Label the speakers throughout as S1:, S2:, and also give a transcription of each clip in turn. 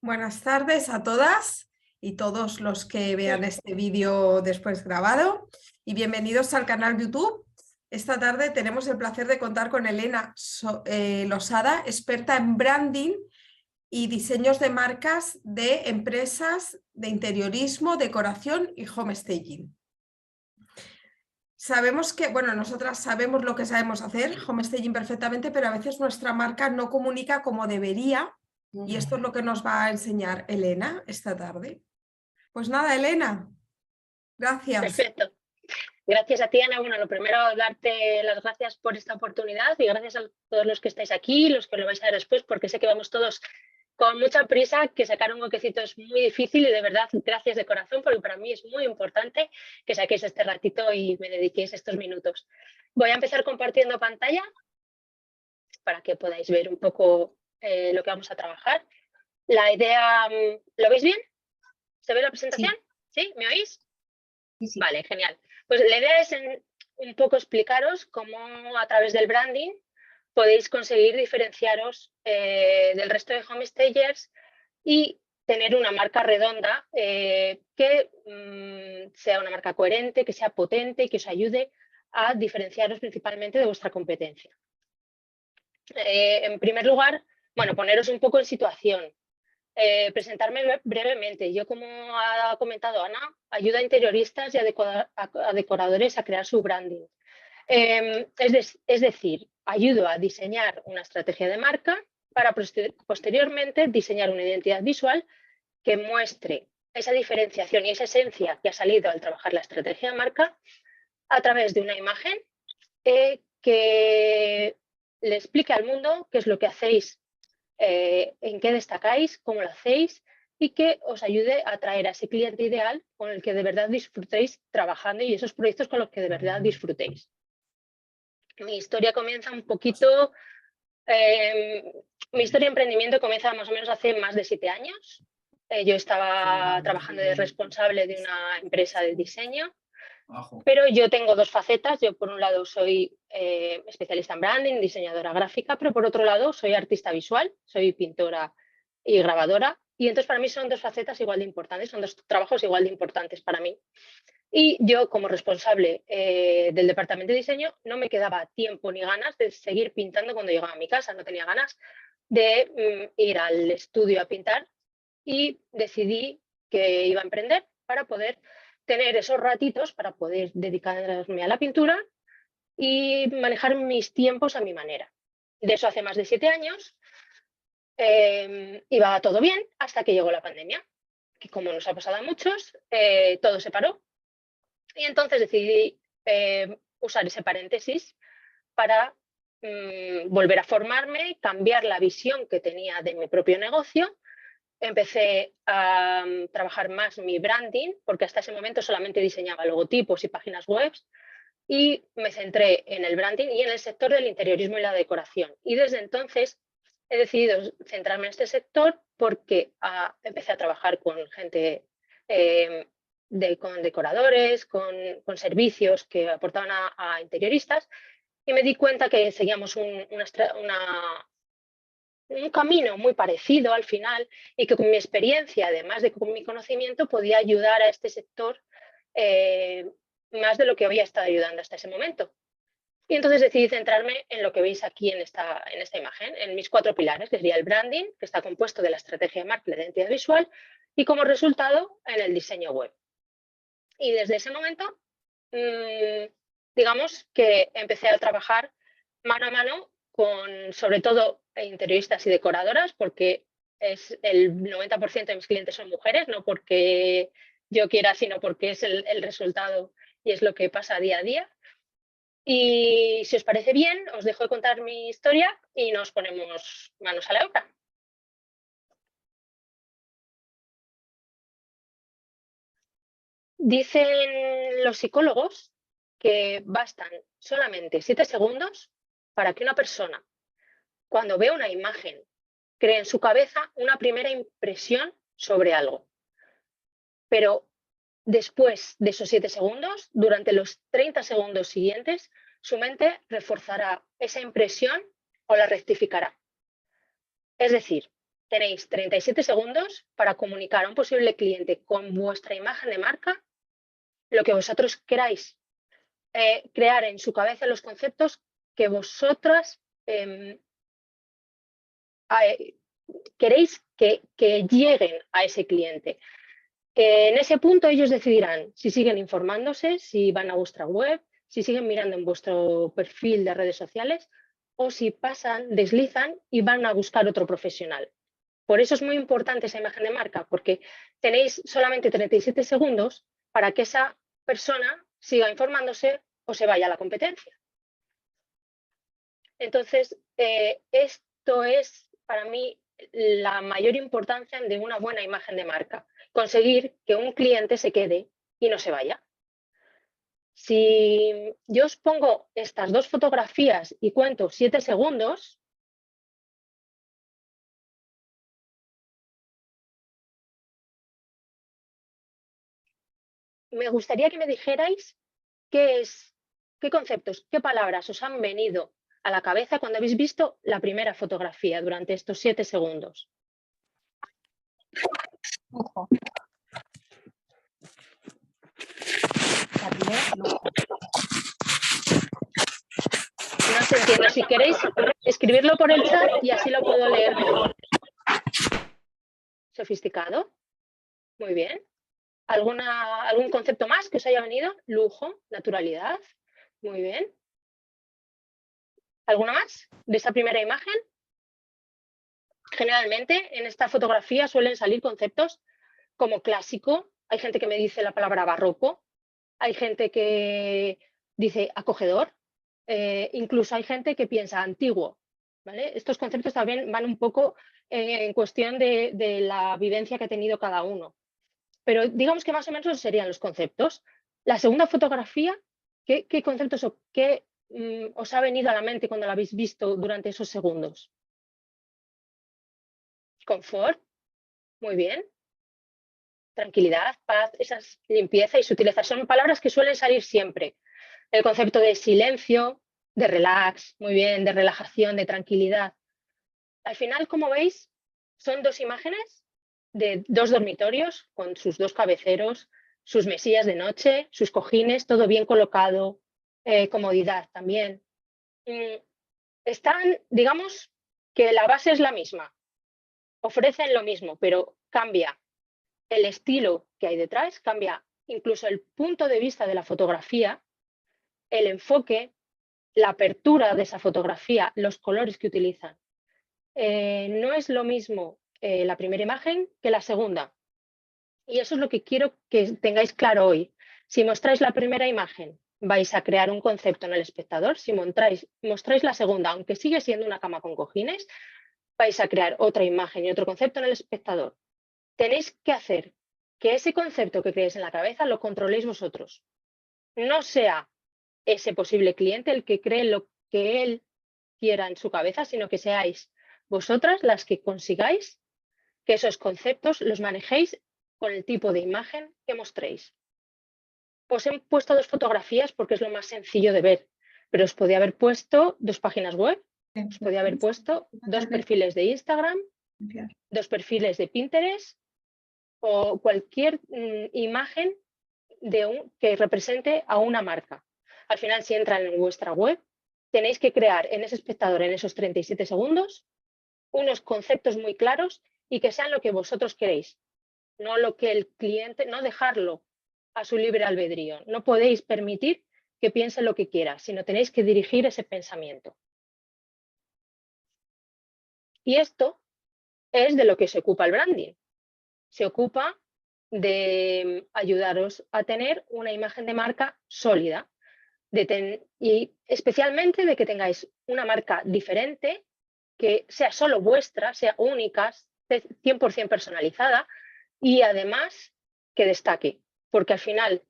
S1: Buenas tardes a todas y todos los que vean este vídeo después grabado y bienvenidos al canal YouTube. Esta tarde tenemos el placer de contar con Elena Losada, experta en branding y diseños de marcas de empresas de interiorismo, decoración y homestaging. Sabemos que, bueno, nosotras sabemos lo que sabemos hacer, homestaging perfectamente, pero a veces nuestra marca no comunica como debería. Y esto es lo que nos va a enseñar Elena esta tarde. Pues nada, Elena, gracias.
S2: Perfecto. Gracias a ti, Ana. Bueno, lo primero, darte las gracias por esta oportunidad y gracias a todos los que estáis aquí, los que lo vais a ver después, porque sé que vamos todos con mucha prisa, que sacar un huequecito es muy difícil y de verdad, gracias de corazón, porque para mí es muy importante que saquéis este ratito y me dediquéis estos minutos. Voy a empezar compartiendo pantalla para que podáis ver un poco lo que vamos a trabajar. La idea, ¿lo veis bien? ¿Se ve la presentación? ¿Sí? ¿Me oís?
S3: Sí.
S2: Vale, genial. Pues la idea es un poco explicaros cómo a través del branding podéis conseguir diferenciaros del resto de homestagers y tener una marca redonda que sea una marca coherente, que sea potente y que os ayude a diferenciaros principalmente de vuestra competencia. En primer lugar, bueno, poneros un poco en situación. Presentarme brevemente. Yo, como ha comentado Ana, ayudo a interioristas y a decoradores a crear su branding. Es decir, ayudo a diseñar una estrategia de marca para posteriormente diseñar una identidad visual que muestre esa diferenciación y esa esencia que ha salido al trabajar la estrategia de marca a través de una imagen que le explique al mundo qué es lo que hacéis, en qué destacáis, cómo lo hacéis y que os ayude a atraer a ese cliente ideal con el que de verdad disfrutéis trabajando y esos proyectos con los que de verdad disfrutéis. Mi historia comienza un poquito, mi historia de emprendimiento comienza más o menos hace más de 7 años. Yo estaba trabajando de responsable de una empresa de diseño, pero yo tengo dos facetas. Yo, por un lado, soy especialista en branding, diseñadora gráfica, pero por otro lado soy artista visual, soy pintora y grabadora. Y entonces para mí son dos facetas igual de importantes, son dos trabajos igual de importantes para mí. Y yo, como responsable del departamento de diseño, no me quedaba tiempo ni ganas de seguir pintando cuando llegaba a mi casa. No tenía ganas de ir al estudio a pintar y decidí que iba a emprender para poder tener esos ratitos, para poder dedicarme a la pintura y manejar mis tiempos a mi manera. De eso hace más de 7 años. Iba todo bien hasta que llegó la pandemia, que, como nos ha pasado a muchos, todo se paró. Y entonces decidí usar ese paréntesis para volver a formarme, cambiar la visión que tenía de mi propio negocio. Empecé a trabajar más mi branding, porque hasta ese momento solamente diseñaba logotipos y páginas web, y me centré en el branding y en el sector del interiorismo y la decoración. Y desde entonces he decidido centrarme en este sector porque empecé a trabajar con gente, con decoradores, con servicios que aportaban a interioristas, y me di cuenta que seguíamos un camino muy parecido al final y que con mi experiencia, además de con mi conocimiento, podía ayudar a este sector más de lo que había estado ayudando hasta ese momento. Y entonces decidí centrarme en lo que veis aquí en esta imagen, en mis 4 pilares, que sería el branding, que está compuesto de la estrategia de marca y la identidad visual, y como resultado en el diseño web. Y desde ese momento, digamos que empecé a trabajar mano a mano con, sobre todo, interioristas y decoradoras, porque el 90% de mis clientes son mujeres, no porque yo quiera, sino porque es el resultado y es lo que pasa día a día. Y si os parece bien, os dejo de contar mi historia y nos ponemos manos a la obra. Dicen los psicólogos que bastan solamente 7 segundos para que una persona, cuando ve una imagen, cree en su cabeza una primera impresión sobre algo. Pero después de esos 7 segundos, durante los 30 segundos siguientes, su mente reforzará esa impresión o la rectificará. Es decir, Tenéis 37 segundos para comunicar a un posible cliente con vuestra imagen de marca lo que vosotros queráis crear en su cabeza, los conceptos que vosotras queréis que lleguen a ese cliente. En ese punto ellos decidirán si siguen informándose, si van a vuestra web, si siguen mirando en vuestro perfil de redes sociales o si pasan, deslizan y van a buscar otro profesional. Por eso es muy importante esa imagen de marca, porque tenéis solamente 37 segundos para que esa persona siga informándose o se vaya a la competencia. Entonces, esto es para mí la mayor importancia de una buena imagen de marca. Conseguir que un cliente se quede y no se vaya. Si yo os pongo estas dos fotografías y cuento 7 segundos, me gustaría que me dijerais qué conceptos, qué palabras os han venido a la cabeza cuando habéis visto la primera fotografía durante estos 7 segundos.
S3: Lujo.
S2: No os entiendo. Si queréis, escribirlo por el chat y así lo puedo leer mejor. Sofisticado. Muy bien. ¿Algún concepto más que os haya venido? Lujo, naturalidad. Muy bien. ¿Alguna más de esta primera imagen? Generalmente en esta fotografía suelen salir conceptos como clásico. Hay gente que me dice la palabra barroco. Hay gente que dice acogedor. Incluso hay gente que piensa antiguo. ¿Vale? Estos conceptos también van un poco en cuestión de la vivencia que ha tenido cada uno. Pero digamos que más o menos esos serían los conceptos. La segunda fotografía, ¿qué conceptos o qué os ha venido a la mente cuando la habéis visto durante esos segundos? Confort, muy bien. Tranquilidad, paz, esas limpieza y sutileza. Son palabras que suelen salir siempre. El concepto de silencio, de relax, muy bien, de relajación, de tranquilidad. Al final, como veis, son dos imágenes de dos dormitorios con sus dos cabeceros, sus mesillas de noche, sus cojines, todo bien colocado, comodidad también. Están, digamos, que la base es la misma, ofrecen lo mismo, pero cambia el estilo que hay detrás, cambia incluso el punto de vista de la fotografía, el enfoque, la apertura de esa fotografía, los colores que utilizan. No es lo mismo la primera imagen que la segunda. Y eso es lo que quiero que tengáis claro hoy. Si mostráis la primera imagen, vais a crear un concepto en el espectador. Si mostráis la segunda, aunque sigue siendo una cama con cojines, vais a crear otra imagen y otro concepto en el espectador. Tenéis que hacer que ese concepto que creéis en la cabeza lo controléis vosotros. No sea ese posible cliente el que cree lo que él quiera en su cabeza, sino que seáis vosotras las que consigáis que esos conceptos los manejéis con el tipo de imagen que mostréis. Os he puesto dos fotografías porque es lo más sencillo de ver, pero os podía haber puesto dos páginas web, os podía haber puesto dos perfiles de Instagram, dos perfiles de Pinterest o cualquier imagen que represente a una marca. Al final, si entran en vuestra web, tenéis que crear en ese espectador, en esos 37 segundos, unos conceptos muy claros y que sean lo que vosotros queréis, no lo que el cliente, no dejarlo a su libre albedrío. No podéis permitir que piense lo que quiera, sino tenéis que dirigir ese pensamiento. Y esto es de lo que se ocupa el branding. Se ocupa de ayudaros a tener una imagen de marca sólida y especialmente de que tengáis una marca diferente, que sea solo vuestra, sea única, 100% personalizada y además que destaque. Porque al final,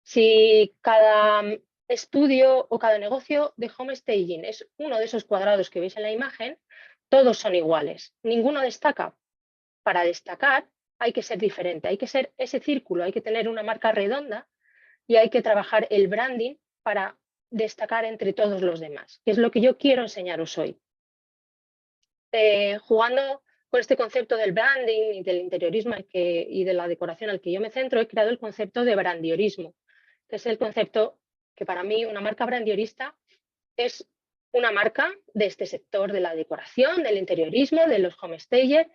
S2: si cada estudio o cada negocio de home staging es uno de esos cuadrados que veis en la imagen, todos son iguales, ninguno destaca. Para destacar hay que ser diferente, hay que ser ese círculo, hay que tener una marca redonda y hay que trabajar el branding para destacar entre todos los demás, que es lo que yo quiero enseñaros hoy. Jugando con este concepto del branding y del interiorismo y de la decoración al que yo me centro, he creado el concepto de brandiorismo, que es el concepto que para mí una marca brandiorista es una marca de este sector de la decoración, del interiorismo, de los homestagers,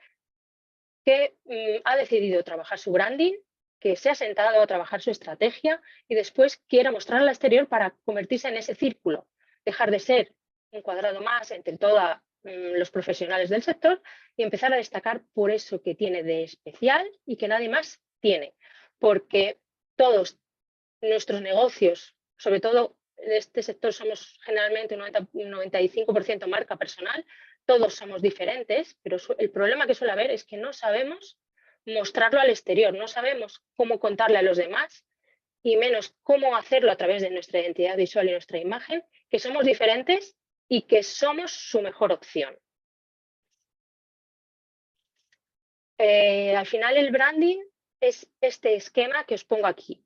S2: que ha decidido trabajar su branding, que se ha sentado a trabajar su estrategia y después quiera mostrarla al exterior para convertirse en ese círculo, dejar de ser un cuadrado más entre todos los profesionales del sector y empezar a destacar por eso que tiene de especial y que nadie más tiene. Porque todos nuestros negocios, sobre todo en este sector somos generalmente un 95% marca personal, todos somos diferentes, pero el problema que suele haber es que no sabemos mostrarlo al exterior, no sabemos cómo contarle a los demás y menos cómo hacerlo a través de nuestra identidad visual y nuestra imagen, que somos diferentes y que somos su mejor opción. Al final el branding es este esquema que os pongo aquí.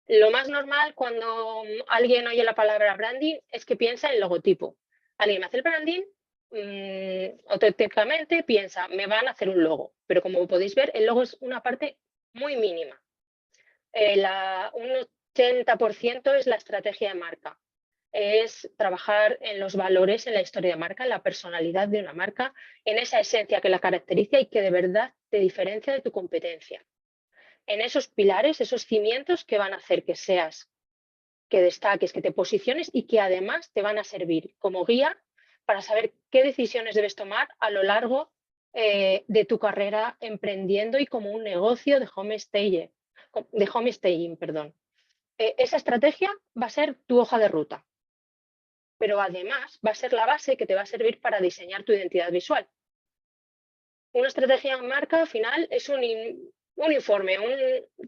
S2: Lo más normal cuando alguien oye la palabra branding es que piensa en logotipo. Alguien me hace el branding, automáticamente piensa, me van a hacer un logo. Pero como podéis ver, el logo es una parte muy mínima. Un 80% es la estrategia de marca. Es trabajar en los valores, en la historia de marca, en la personalidad de una marca, en esa esencia que la caracteriza y que de verdad te diferencia de tu competencia. En esos pilares, esos cimientos que van a hacer que seas, que destaques, que te posiciones y que además te van a servir como guía para saber qué decisiones debes tomar a lo largo de tu carrera emprendiendo y como un negocio de homestaging. Esa estrategia va a ser tu hoja de ruta, pero además va a ser la base que te va a servir para diseñar tu identidad visual. Una estrategia de marca al final es un informe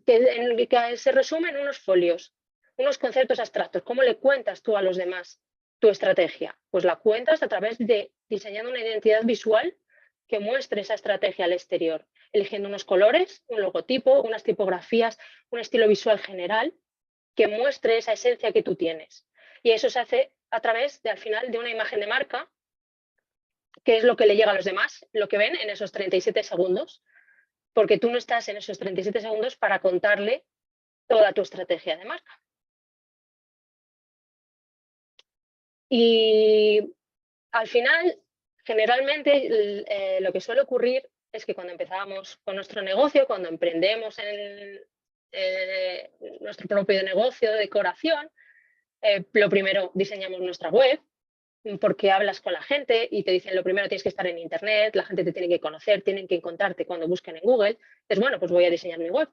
S2: que se resume en unos folios, unos conceptos abstractos. ¿Cómo le cuentas tú a los demás tu estrategia? Pues la cuentas a través de diseñando una identidad visual que muestre esa estrategia al exterior, eligiendo unos colores, un logotipo, unas tipografías, un estilo visual general que muestre esa esencia que tú tienes. Y eso se hace a través al final de una imagen de marca, que es lo que le llega a los demás, lo que ven en esos 37 segundos, porque tú no estás en esos 37 segundos para contarle toda tu estrategia de marca. Y al final, generalmente, lo que suele ocurrir es que cuando empezamos con nuestro negocio, cuando emprendemos en nuestro propio negocio de decoración, lo primero diseñamos nuestra web, porque hablas con la gente y te dicen lo primero tienes que estar en internet, la gente te tiene que conocer, tienen que encontrarte cuando busquen en Google. Entonces, bueno, pues voy a diseñar mi web.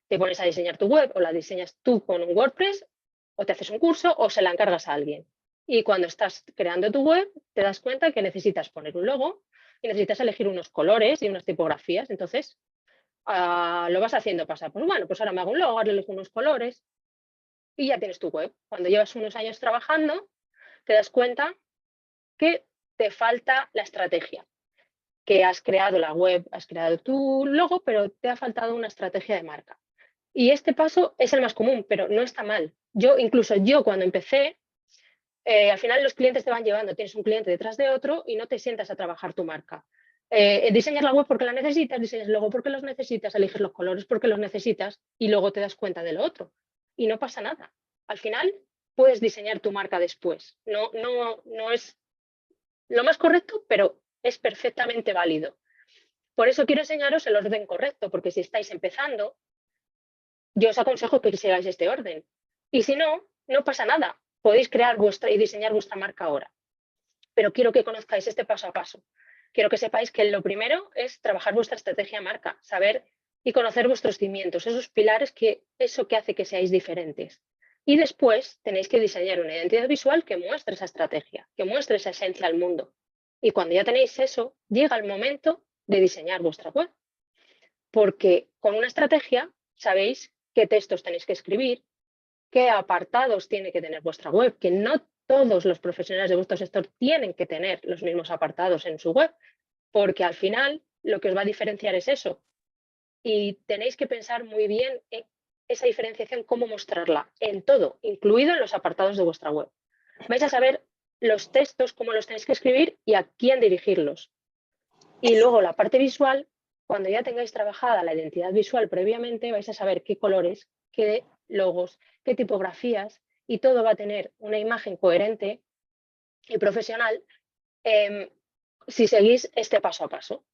S2: Te pones a diseñar tu web o la diseñas tú con un WordPress o te haces un curso o se la encargas a alguien. Y cuando estás creando tu web te das cuenta que necesitas poner un logo y necesitas elegir unos colores y unas tipografías. Entonces, lo vas haciendo pasar. Pues bueno, pues ahora me hago un logo, ahora elijo unos colores y ya tienes tu web. Cuando llevas unos años trabajando, te das cuenta que te falta la estrategia, que has creado la web, has creado tu logo, pero te ha faltado una estrategia de marca. Y este paso es el más común, pero no está mal. Incluso yo cuando empecé, al final los clientes te van llevando, tienes un cliente detrás de otro y no te sientas a trabajar tu marca. Diseñas la web porque la necesitas, diseñas el logo porque los necesitas, eliges los colores porque los necesitas y luego te das cuenta de lo otro. Y no pasa nada. Al final puedes diseñar tu marca después. No es lo más correcto, pero es perfectamente válido. Por eso quiero enseñaros el orden correcto, porque si estáis empezando, yo os aconsejo que sigáis este orden. Y si no, no pasa nada. Podéis crear y diseñar vuestra marca ahora. Pero quiero que conozcáis este paso a paso. Quiero que sepáis que lo primero es trabajar vuestra estrategia de marca, saber y conocer vuestros cimientos, esos pilares, eso que hace que seáis diferentes. Y después tenéis que diseñar una identidad visual que muestre esa estrategia, que muestre esa esencia al mundo. Y cuando ya tenéis eso, llega el momento de diseñar vuestra web. Porque con una estrategia sabéis qué textos tenéis que escribir, qué apartados tiene que tener vuestra web, que no todos los profesionales de vuestro sector tienen que tener los mismos apartados en su web, porque al final lo que os va a diferenciar es eso. Y tenéis que pensar muy bien en esa diferenciación, cómo mostrarla en todo, incluido en los apartados de vuestra web. Vais a saber los textos, cómo los tenéis que escribir y a quién dirigirlos. Y luego la parte visual, cuando ya tengáis trabajada la identidad visual previamente, vais a saber qué colores, qué logos, qué tipografías, y todo va a tener una imagen coherente y profesional si seguís este paso a paso.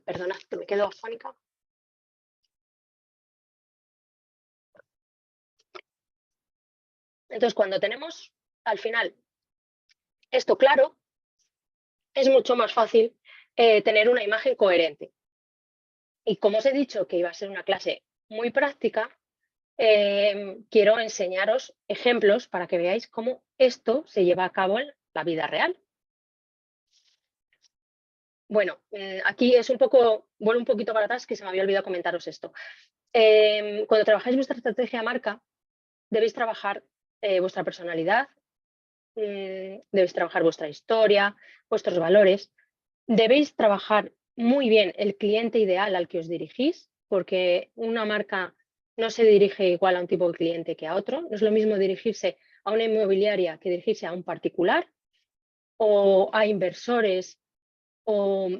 S2: Perdona, que me quedo afónica. Entonces, cuando tenemos al final esto claro, es mucho más fácil tener una imagen coherente. Y como os he dicho que iba a ser una clase muy práctica, quiero enseñaros ejemplos para que veáis cómo esto se lleva a cabo en la vida real. Bueno, aquí es vuelvo un poquito para atrás, que se me había olvidado comentaros esto. Cuando trabajáis vuestra estrategia de marca, debéis trabajar vuestra personalidad, debéis trabajar vuestra historia, vuestros valores. Debéis trabajar muy bien el cliente ideal al que os dirigís, porque una marca no se dirige igual a un tipo de cliente que a otro. No es lo mismo dirigirse a una inmobiliaria que dirigirse a un particular o a inversores o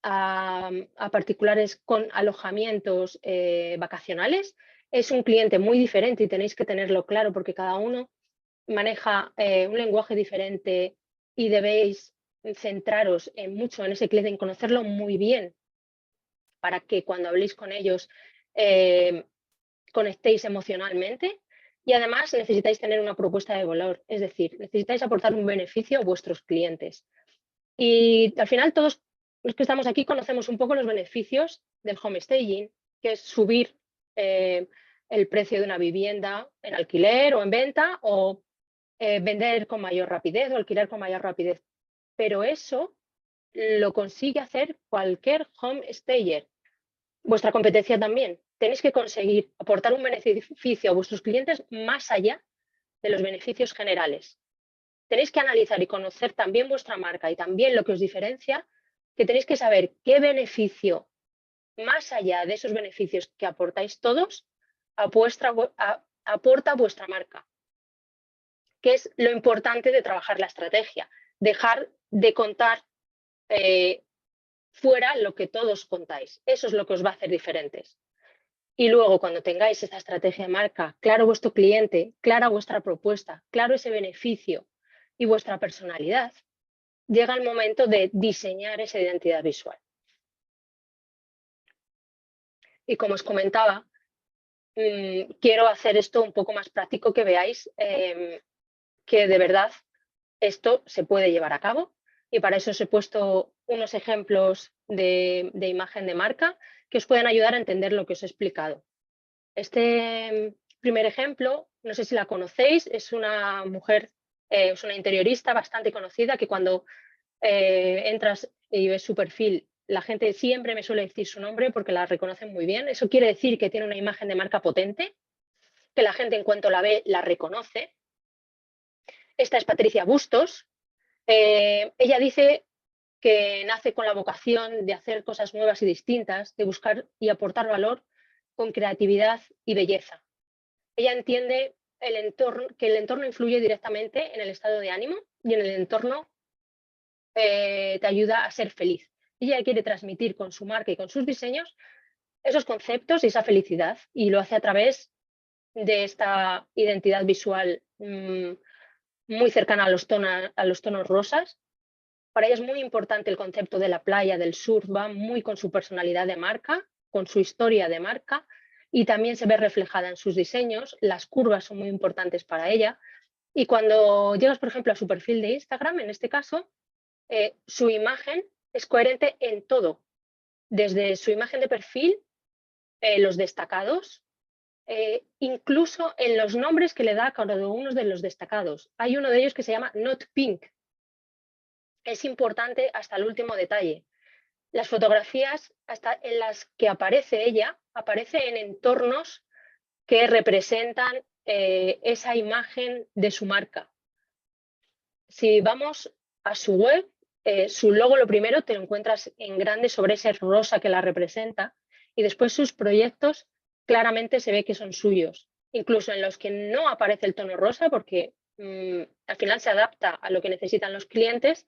S2: a particulares con alojamientos vacacionales. Es un cliente muy diferente y tenéis que tenerlo claro porque cada uno maneja un lenguaje diferente y debéis centraros mucho en ese cliente, en conocerlo muy bien para que cuando habléis con ellos conectéis emocionalmente. Y además necesitáis tener una propuesta de valor, es decir, necesitáis aportar un beneficio a vuestros clientes. Y al final todos los que estamos aquí conocemos un poco los beneficios del homestaging, que es subir el precio de una vivienda en alquiler o en venta, o vender con mayor rapidez o alquilar con mayor rapidez. Pero eso lo consigue hacer cualquier homestayer. Vuestra competencia también. Tenéis que conseguir aportar un beneficio a vuestros clientes más allá de los beneficios generales. Tenéis que analizar y conocer también vuestra marca y también lo que os diferencia, que tenéis que saber qué beneficio, más allá de esos beneficios que aportáis todos, aporta vuestra marca, que es lo importante de trabajar la estrategia, dejar de contar fuera lo que todos contáis. Eso es lo que os va a hacer diferentes. Y luego, cuando tengáis esta estrategia de marca, claro vuestro cliente, clara vuestra propuesta, claro ese beneficio y vuestra personalidad, llega el momento de diseñar esa identidad visual. Y como os comentaba, quiero hacer esto un poco más práctico, que veáis que de verdad esto se puede llevar a cabo. Y para eso os he puesto unos ejemplos de imagen de marca que os pueden ayudar a entender lo que os he explicado. Este primer ejemplo, no sé si la conocéis, es una mujer, es una interiorista bastante conocida que cuando entras y ves su perfil, la gente siempre me suele decir su nombre porque la reconocen muy bien. Eso quiere decir que tiene una imagen de marca potente, que la gente en cuanto la ve la reconoce. Esta es Patricia Bustos. Ella dice que nace con la vocación de hacer cosas nuevas y distintas, de buscar y aportar valor con creatividad y belleza. Ella entiende que el entorno influye directamente en el estado de ánimo y en el entorno te ayuda a ser feliz. Ella quiere transmitir con su marca y con sus diseños esos conceptos y esa felicidad, y lo hace a través de esta identidad visual muy cercana a los tonos rosas. Para ella es muy importante el concepto de la playa, del surf, va muy con su personalidad de marca, con su historia de marca, y también se ve reflejada en sus diseños. Las curvas son muy importantes para ella. Y cuando llegas, por ejemplo, a su perfil de Instagram, en este caso, su imagen es coherente en todo, desde su imagen de perfil, los destacados, incluso en los nombres que le da a cada uno de los destacados. Hay uno de ellos que se llama Not Pink. Es importante hasta el último detalle. Las fotografías hasta en las que aparece ella, aparece en entornos que representan esa imagen de su marca. Si vamos a su web, su logo lo primero te lo encuentras en grande sobre ese rosa que la representa, y después sus proyectos claramente se ve que son suyos, incluso en los que no aparece el tono rosa, porque al final se adapta a lo que necesitan los clientes,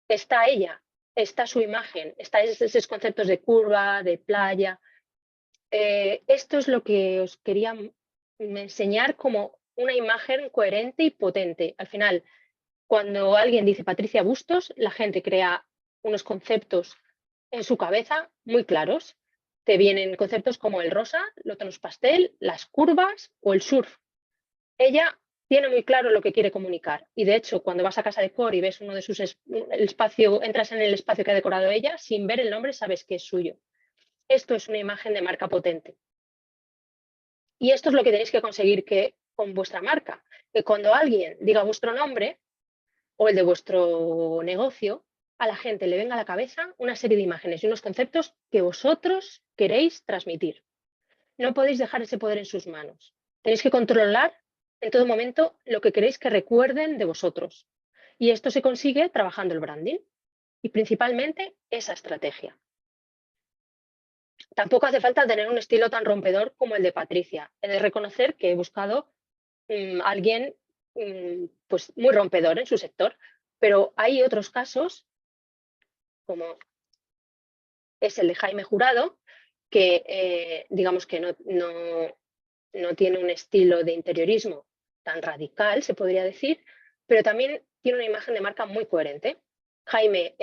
S2: está ella, está su imagen, está esos conceptos de curva, de playa. Esto es lo que os quería enseñar como una imagen coherente y potente. Al final, cuando alguien dice Patricia Bustos, la gente crea unos conceptos en su cabeza muy claros. Te vienen conceptos como el rosa, los tonos pastel, las curvas o el surf. Ella tiene muy claro lo que quiere comunicar y de hecho cuando vas a casa de Core y ves uno de sus el espacio, entras en el espacio que ha decorado ella, sin ver el nombre sabes que es suyo. Esto es una imagen de marca potente. Y esto es lo que tenéis que conseguir que con vuestra marca, que cuando alguien diga vuestro nombre o el de vuestro negocio, a la gente le venga a la cabeza una serie de imágenes y unos conceptos que vosotros queréis transmitir. No podéis dejar ese poder en sus manos. Tenéis que controlar en todo momento lo que queréis que recuerden de vosotros. Y esto se consigue trabajando el branding y principalmente esa estrategia. Tampoco hace falta tener un estilo tan rompedor como el de Patricia. He de reconocer que he buscado alguien pues muy rompedor en su sector, pero hay otros casos, como es el de Jaime Jurado, que digamos que no tiene un estilo de interiorismo tan radical, se podría decir, pero también tiene una imagen de marca muy coherente. Jaime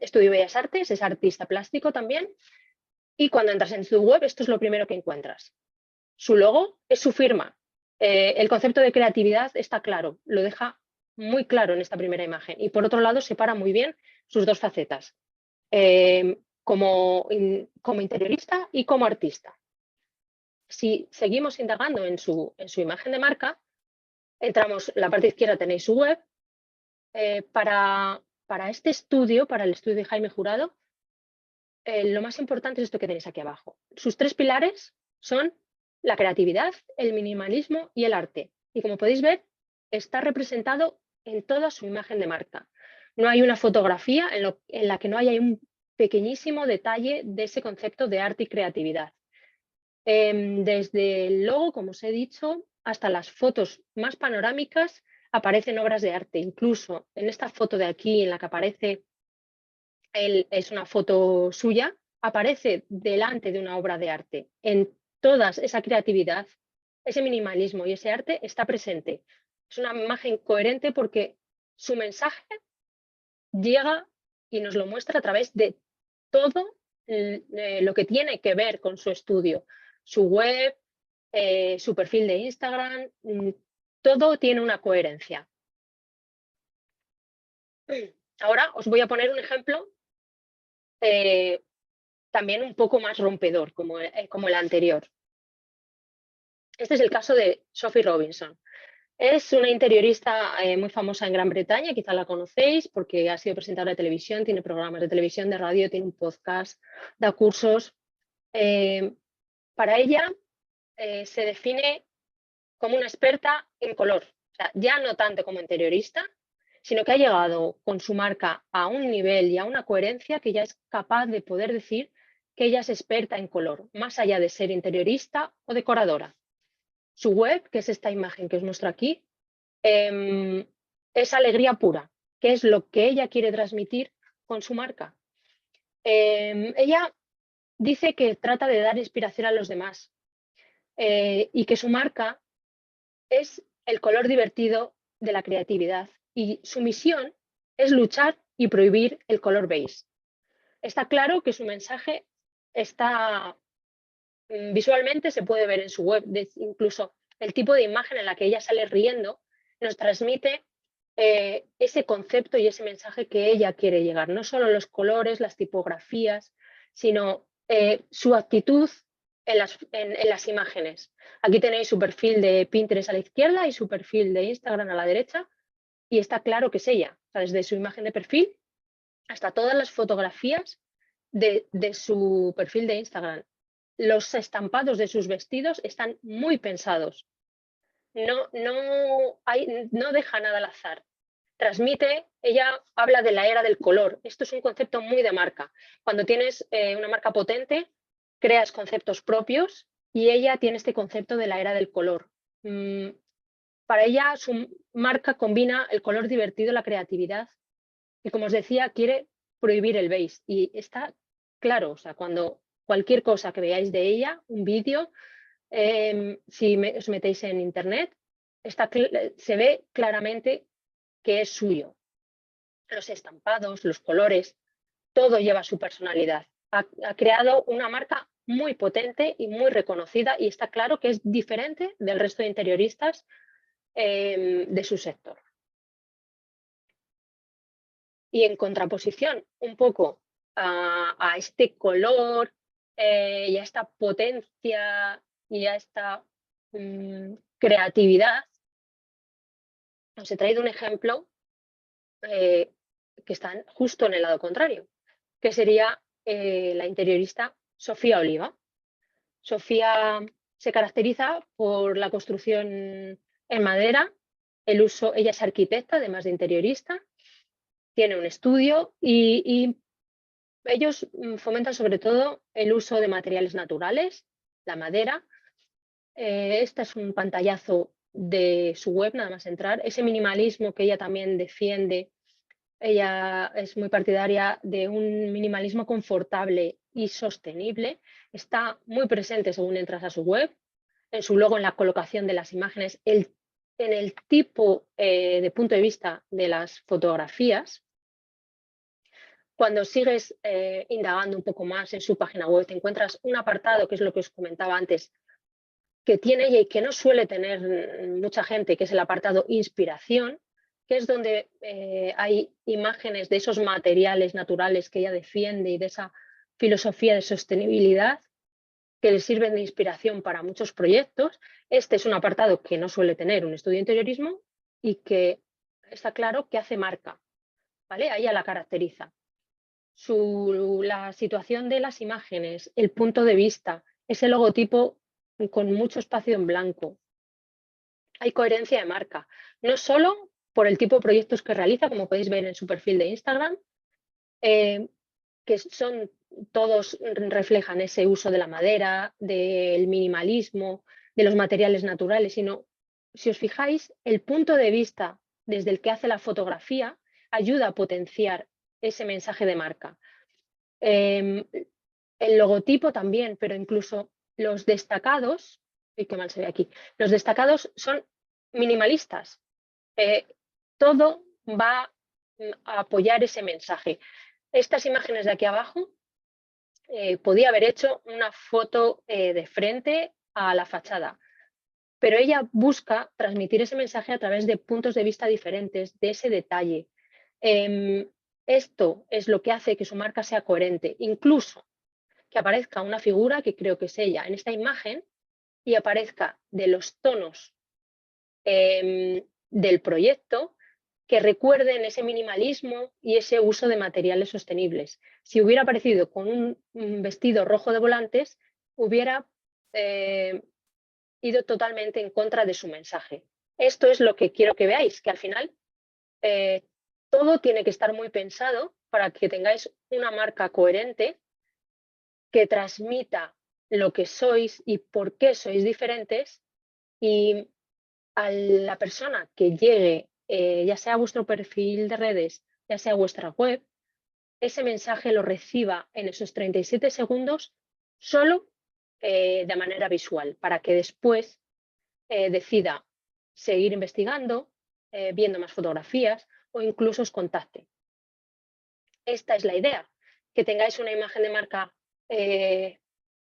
S2: estudió Bellas Artes, es artista plástico también, y cuando entras en su web, esto es lo primero que encuentras. Su logo es su firma. El concepto de creatividad está claro, lo deja muy claro en esta primera imagen. Y por otro lado, separa muy bien sus dos facetas, como interiorista y como artista. Si seguimos indagando en su imagen de marca, entramos, en la parte izquierda tenéis su web. Para este estudio, para el estudio de Jaime Jurado, lo más importante es esto que tenéis aquí abajo. Sus tres pilares son la creatividad, el minimalismo y el arte. Y como podéis ver, está representado en toda su imagen de marca. No hay una fotografía en la que no haya un pequeñísimo detalle de ese concepto de arte y creatividad. Desde el logo, como os he dicho, hasta las fotos más panorámicas aparecen obras de arte. Incluso en esta foto de aquí, en la que aparece es una foto suya, aparece delante de una obra de arte. En toda esa creatividad, ese minimalismo y ese arte está presente. Es una imagen coherente porque su mensaje llega y nos lo muestra a través de todo lo que tiene que ver con su estudio, su web, su perfil de Instagram, todo tiene una coherencia. Ahora os voy a poner un ejemplo también un poco más rompedor, como el anterior. Este es el caso de Sophie Robinson. Es una interiorista muy famosa en Gran Bretaña, quizá la conocéis porque ha sido presentadora de televisión, tiene programas de televisión, de radio, tiene un podcast, da cursos. Para ella se define como una experta en color, o sea, ya no tanto como interiorista, sino que ha llegado con su marca a un nivel y a una coherencia que ya es capaz de poder decir que ella es experta en color, más allá de ser interiorista o decoradora. Su web, que es esta imagen que os muestro aquí, es alegría pura, que es lo que ella quiere transmitir con su marca. Ella dice que trata de dar inspiración a los demás y que su marca es el color divertido de la creatividad y su misión es luchar y prohibir el color beige. Está claro que su mensaje está visualmente, se puede ver en su web, incluso el tipo de imagen en la que ella sale riendo nos transmite ese concepto y ese mensaje que ella quiere llegar. No solo los colores, las tipografías, sino su actitud en las imágenes. Aquí tenéis su perfil de Pinterest a la izquierda y su perfil de Instagram a la derecha y está claro que es ella. O sea, desde su imagen de perfil hasta todas las fotografías de su perfil de Instagram. Los estampados de sus vestidos están muy pensados. No deja nada al azar. Transmite, ella habla de la era del color. Esto es un concepto muy de marca. Cuando tienes una marca potente, creas conceptos propios y ella tiene este concepto de la era del color. Para ella su marca combina el color divertido, la creatividad y, como os decía, quiere prohibir el beige. Y está claro, o sea, cuando cualquier cosa que veáis de ella, un vídeo, si os metéis en internet, se ve claramente que es suyo. Los estampados, los colores, todo lleva su personalidad. Ha creado una marca muy potente y muy reconocida, y está claro que es diferente del resto de interioristas de su sector. Y en contraposición un poco a este color y a esta potencia y a esta creatividad, os he traído un ejemplo que está justo en el lado contrario, que sería la interiorista Sofía Oliva. Sofía se caracteriza por la construcción en madera, ella es arquitecta, además de interiorista, tiene un estudio y ellos fomentan sobre todo el uso de materiales naturales, la madera. Este es un pantallazo de su web, nada más entrar. Ese minimalismo que ella también defiende, ella es muy partidaria de un minimalismo confortable y sostenible. Está muy presente según entras a su web, en su logo, en la colocación de las imágenes, en el tipo de punto de vista de las fotografías. Cuando sigues indagando un poco más en su página web, te encuentras un apartado, que es lo que os comentaba antes, que tiene ella y que no suele tener mucha gente, que es el apartado inspiración, que es donde hay imágenes de esos materiales naturales que ella defiende y de esa filosofía de sostenibilidad que le sirven de inspiración para muchos proyectos. Este es un apartado que no suele tener un estudio de interiorismo y que está claro que hace marca, ¿vale? A ella la caracteriza. La situación de las imágenes, el punto de vista, ese logotipo con mucho espacio en blanco. Hay coherencia de marca, no solo por el tipo de proyectos que realiza, como podéis ver en su perfil de Instagram, que son todos reflejan ese uso de la madera, del minimalismo, de los materiales naturales, sino, si os fijáis, el punto de vista desde el que hace la fotografía ayuda a potenciar ese mensaje de marca. El logotipo también, pero incluso los destacados, qué mal se ve aquí, los destacados son minimalistas. Todo va a apoyar ese mensaje. Estas imágenes de aquí abajo, podía haber hecho una foto de frente a la fachada, pero ella busca transmitir ese mensaje a través de puntos de vista diferentes, de ese detalle. Esto es lo que hace que su marca sea coherente, incluso que aparezca una figura, que creo que es ella, en esta imagen, y aparezca de los tonos del proyecto que recuerden ese minimalismo y ese uso de materiales sostenibles. Si hubiera aparecido con un vestido rojo de volantes, hubiera ido totalmente en contra de su mensaje. Esto es lo que quiero que veáis, que al final todo tiene que estar muy pensado para que tengáis una marca coherente que transmita lo que sois y por qué sois diferentes, y a la persona que llegue, ya sea a vuestro perfil de redes, ya sea a vuestra web, ese mensaje lo reciba en esos 37 segundos solo de manera visual, para que después decida seguir investigando, viendo más fotografías o incluso os contacte. Esta es la idea, que tengáis una imagen de marca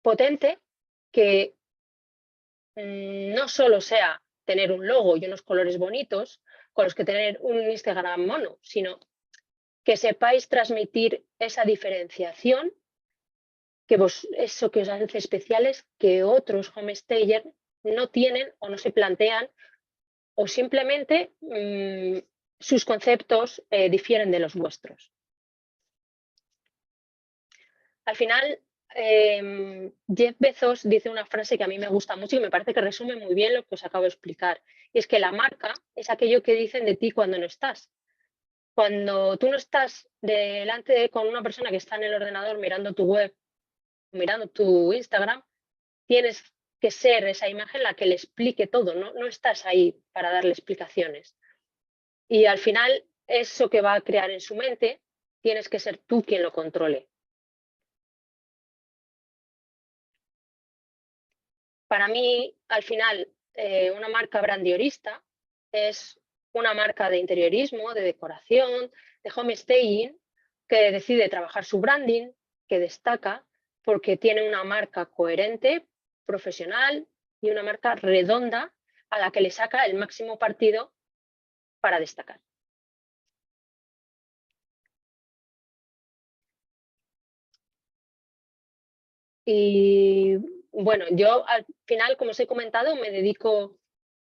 S2: potente, que no solo sea tener un logo y unos colores bonitos con los que tener un Instagram mono, sino que sepáis transmitir esa diferenciación, eso que os hace especiales, que otros homestayers no tienen o no se plantean, o simplemente sus conceptos difieren de los vuestros. Al final, Jeff Bezos dice una frase que a mí me gusta mucho y me parece que resume muy bien lo que os acabo de explicar. Y es que la marca es aquello que dicen de ti cuando no estás. Cuando tú no estás con una persona que está en el ordenador mirando tu web, mirando tu Instagram, tienes que ser esa imagen la que le explique todo, no estás ahí para darle explicaciones. Y al final, eso que va a crear en su mente, tienes que ser tú quien lo controle. Para mí, al final, una marca brandiorista es una marca de interiorismo, de decoración, de home staging, que decide trabajar su branding, que destaca porque tiene una marca coherente, profesional y una marca redonda a la que le saca el máximo partido para destacar. Y bueno, yo al final, como os he comentado, me dedico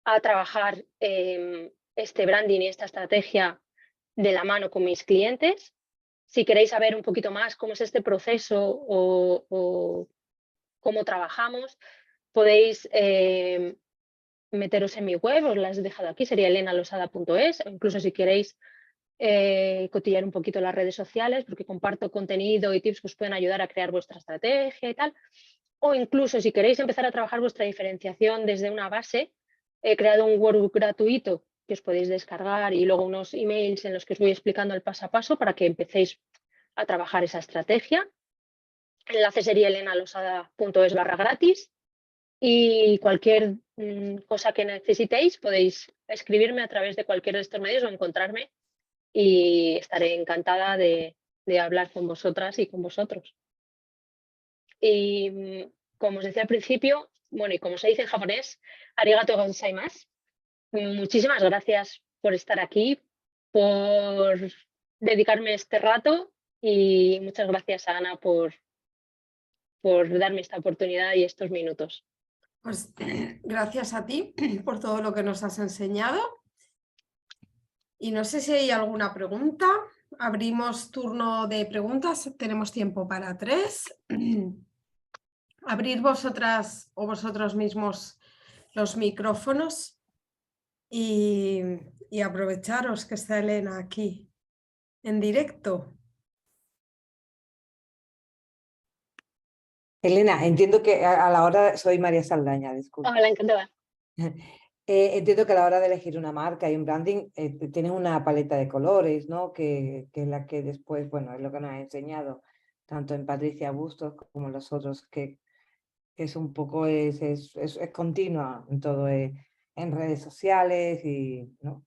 S2: a trabajar este branding y esta estrategia de la mano con mis clientes. Si queréis saber un poquito más cómo es este proceso o cómo trabajamos, podéis meteros en mi web, os la he dejado aquí, sería elenalosada.es, o incluso si queréis cotillear un poquito las redes sociales, porque comparto contenido y tips que os pueden ayudar a crear vuestra estrategia y tal. O incluso si queréis empezar a trabajar vuestra diferenciación desde una base, he creado un workbook gratuito que os podéis descargar y luego unos emails en los que os voy explicando el paso a paso para que empecéis a trabajar esa estrategia. El enlace sería elenalosada.es/gratis y cualquier cosa que necesitéis podéis escribirme a través de cualquiera de estos medios o encontrarme y estaré encantada de hablar con vosotras y con vosotros. Y como os decía al principio, bueno, y como se dice en japonés, arigatou gozaimasu. Muchísimas gracias por estar aquí, por dedicarme este rato y muchas gracias a Ana por darme esta oportunidad y estos minutos.
S1: Pues gracias a ti por todo lo que nos has enseñado. Y no sé si hay alguna pregunta. Abrimos turno de preguntas. Tenemos tiempo para 3. Abrir vosotras o vosotros mismos los micrófonos y aprovecharos que está Elena aquí en directo.
S3: Elena, entiendo que a la hora, soy María Saldaña, disculpa.
S2: Hola, encantada.
S3: Entiendo que a la hora de elegir una marca y un branding tienes una paleta de colores, ¿no? Que es la que después, bueno, es lo que nos ha enseñado tanto en Patricia Bustos como en los otros, que es un poco, es continua en todo, en redes sociales y, ¿no?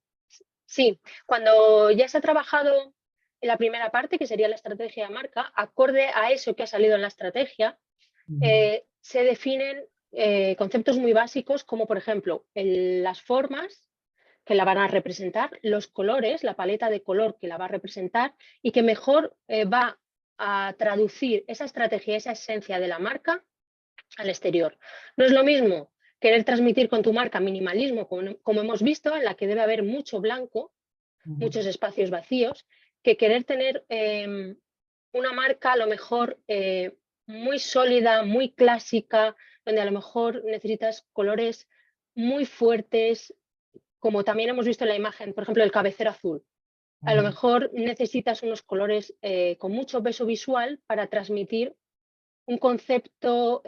S2: Sí, cuando ya se ha trabajado en la primera parte, que sería la estrategia de marca, acorde a eso que ha salido en la estrategia, se definen conceptos muy básicos como, por ejemplo, las formas que la van a representar, los colores, la paleta de color que la va a representar y que mejor va a traducir esa estrategia, esa esencia de la marca al exterior. No es lo mismo querer transmitir con tu marca minimalismo, como hemos visto, en la que debe haber mucho blanco, muchos espacios vacíos, que querer tener una marca a lo mejor muy sólida, muy clásica, donde a lo mejor necesitas colores muy fuertes, como también hemos visto en la imagen, por ejemplo, el cabecero azul. A lo mejor necesitas unos colores con mucho peso visual para transmitir un concepto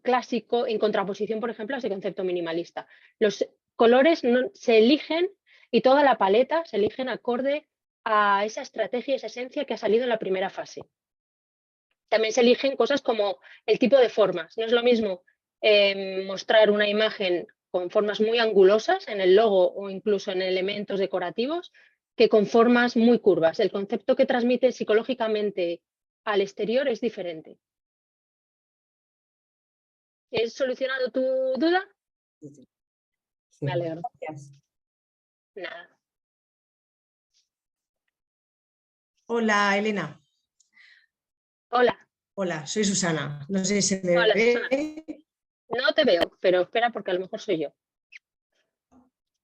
S2: clásico en contraposición, por ejemplo, a ese concepto minimalista. Los colores se eligen y toda la paleta se eligen acorde a esa estrategia, esa esencia que ha salido en la primera fase. También se eligen cosas como el tipo de formas. No es lo mismo mostrar una imagen con formas muy angulosas en el logo o incluso en elementos decorativos que con formas muy curvas. El concepto que transmite psicológicamente al exterior es diferente. ¿He solucionado tu duda?
S3: Sí.
S2: Me alegro.
S3: Gracias.
S2: Nada.
S1: Hola, Elena.
S2: Hola.
S1: Hola, soy Susana. No sé si me
S2: Hola,
S1: ve.
S2: Susana. No te veo, pero espera porque a lo mejor soy yo.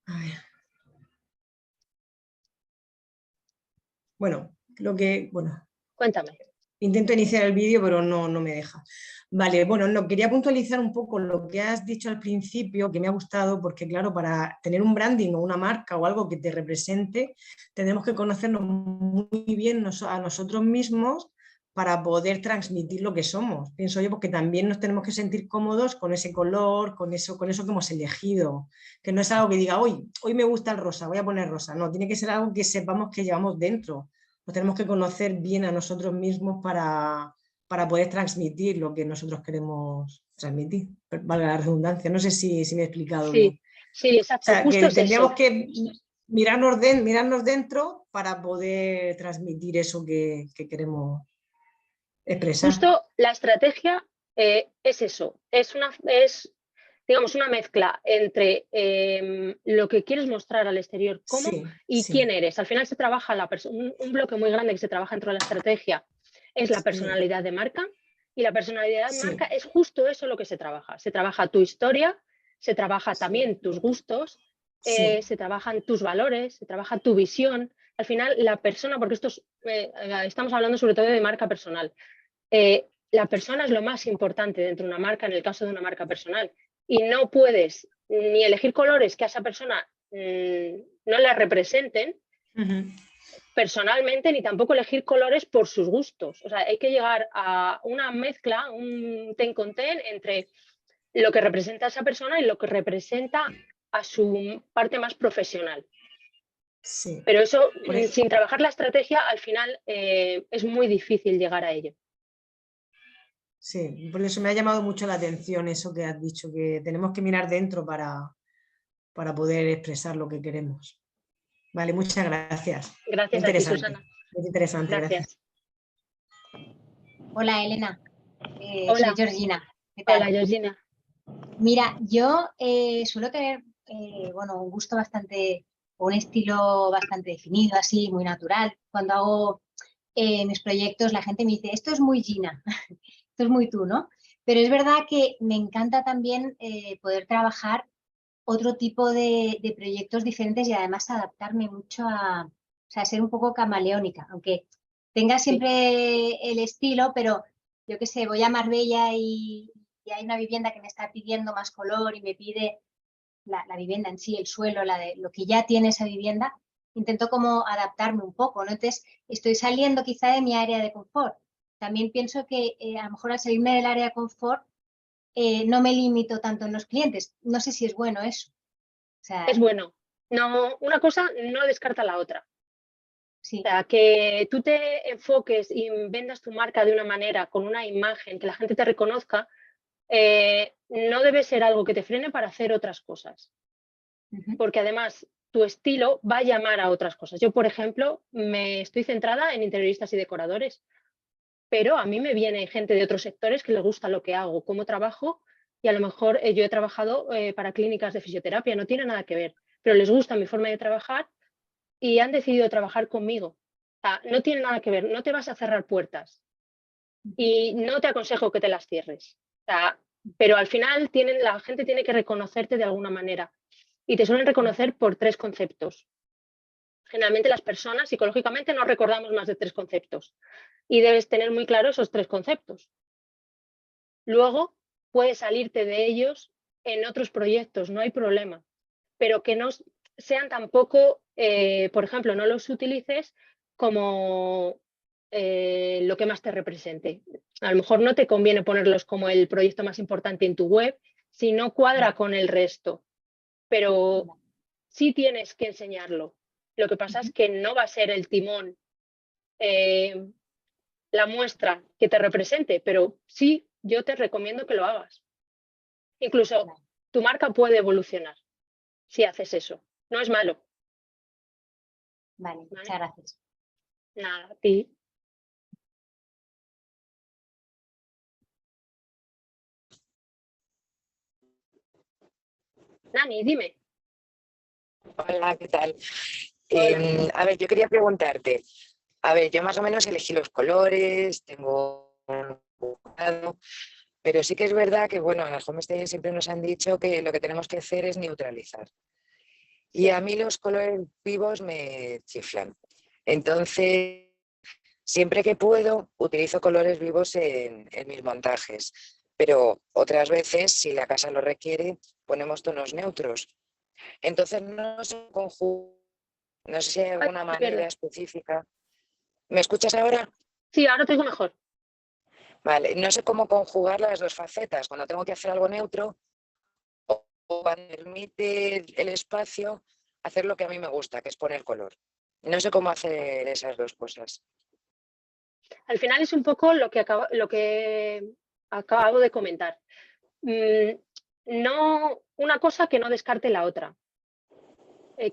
S1: A ver. Bueno,
S2: Cuéntame.
S1: intento iniciar el vídeo, pero no me deja. Vale, bueno, no, quería puntualizar un poco lo que has dicho al principio, que me ha gustado, porque claro, para tener un branding o una marca o algo que te represente, tenemos que conocernos muy bien a nosotros mismos
S4: para poder transmitir lo que somos. Pienso yo, porque también nos tenemos que sentir cómodos con ese color, con eso que hemos elegido, que no es algo que diga, hoy me gusta el rosa, voy a poner rosa. No, tiene que ser algo que sepamos que llevamos dentro. Nos tenemos que conocer bien a nosotros mismos para poder transmitir lo que nosotros queremos transmitir, valga la redundancia. No sé si me he explicado bien.
S2: Sí, exacto.
S4: O sea,
S2: justo
S4: que
S2: es
S4: tendríamos
S2: eso.
S4: que mirarnos dentro para poder transmitir eso que queremos expresar.
S2: Justo la estrategia es eso, es digamos, una mezcla entre lo que quieres mostrar al exterior, cómo y quién eres. Al final se trabaja un bloque muy grande que se trabaja dentro de la estrategia es la personalidad de marca, y la personalidad de marca es justo eso lo que se trabaja. Se trabaja tu historia, se trabaja también tus gustos, se trabajan tus valores, se trabaja tu visión. Al final la persona, porque estamos hablando sobre todo de marca personal, la persona es lo más importante dentro de una marca, en el caso de una marca personal, y no puedes ni elegir colores que a esa persona no la representen personalmente, ni tampoco elegir colores por sus gustos. O sea, hay que llegar a una mezcla, un ten con ten entre lo que representa a esa persona y lo que representa a su parte más profesional. Pero eso, sin trabajar la estrategia, al final es muy difícil llegar a ello.
S4: Sí, por eso me ha llamado mucho la atención eso que has dicho, que tenemos que mirar dentro para poder expresar lo que queremos. Vale, muchas gracias.
S2: Gracias a ti, Susana.
S4: Muy interesante, gracias.
S5: Hola, Elena.
S2: Hola.
S5: Soy Georgina. ¿Qué tal?
S2: Hola, Georgina.
S5: Mira, yo suelo tener un gusto bastante, un estilo bastante definido, así, muy natural. Cuando hago mis proyectos, la gente me dice, esto es muy Gina, esto es muy tú, ¿no? Pero es verdad que me encanta también poder trabajar otro tipo de proyectos diferentes y además adaptarme mucho a ser un poco camaleónica, aunque tenga siempre el estilo, pero yo qué sé, voy a Marbella y hay una vivienda que me está pidiendo más color y me pide la vivienda en sí, el suelo, lo que ya tiene esa vivienda, intento como adaptarme un poco, ¿no? Entonces estoy saliendo quizá de mi área de confort. También pienso que a lo mejor al salirme del área de confort no me limito tanto en los clientes. No sé si es bueno eso. O sea,
S2: es bueno. No, una cosa no descarta la otra.
S5: Sí.
S2: O sea, que tú te enfoques y vendas tu marca de una manera, con una imagen, que la gente te reconozca, no debe ser algo que te frene para hacer otras cosas. Porque además tu estilo va a llamar a otras cosas. Yo, por ejemplo, me estoy centrada en interioristas y decoradores, pero a mí me viene gente de otros sectores que les gusta lo que hago, cómo trabajo, y a lo mejor yo he trabajado para clínicas de fisioterapia, no tiene nada que ver, pero les gusta mi forma de trabajar y han decidido trabajar conmigo. O sea, no tiene nada que ver, no te vas a cerrar puertas y no te aconsejo que te las cierres. O sea, pero al final la gente tiene que reconocerte de alguna manera y te suelen reconocer por 3 conceptos. Generalmente las personas psicológicamente no recordamos más de 3 conceptos y debes tener muy claro esos 3 conceptos. Luego puedes salirte de ellos en otros proyectos, no hay problema, pero que no sean tampoco, por ejemplo, no los utilices como lo que más te represente. A lo mejor no te conviene ponerlos como el proyecto más importante en tu web si no cuadra con el resto, pero sí tienes que enseñarlo. Lo que pasa es que no va a ser el timón la muestra que te represente, pero sí, yo te recomiendo que lo hagas. Incluso tu marca puede evolucionar si haces eso. No es malo.
S5: Vale, muchas gracias.
S2: Nada, a ti. Nani, dime.
S6: Hola, ¿qué tal? A ver, yo quería preguntarte. A ver, yo más o menos elegí los colores, tengo un buscado, pero sí que es verdad que, bueno, en el Homestay siempre nos han dicho que lo que tenemos que hacer es neutralizar. Y a mí los colores vivos me chiflan. Entonces, siempre que puedo, utilizo colores vivos en mis montajes. Pero otras veces, si la casa lo requiere, ponemos tonos neutros. Entonces, no sé, no sé si hay alguna manera específica. ¿Me escuchas ahora?
S2: Sí, ahora te digo mejor.
S6: Vale, no sé cómo conjugar las dos facetas, cuando tengo que hacer algo neutro o cuando permite el espacio hacer lo que a mí me gusta, que es poner color. No sé cómo hacer esas dos cosas.
S2: Al final es un poco lo que acabo de comentar. No, una cosa que no descarte la otra.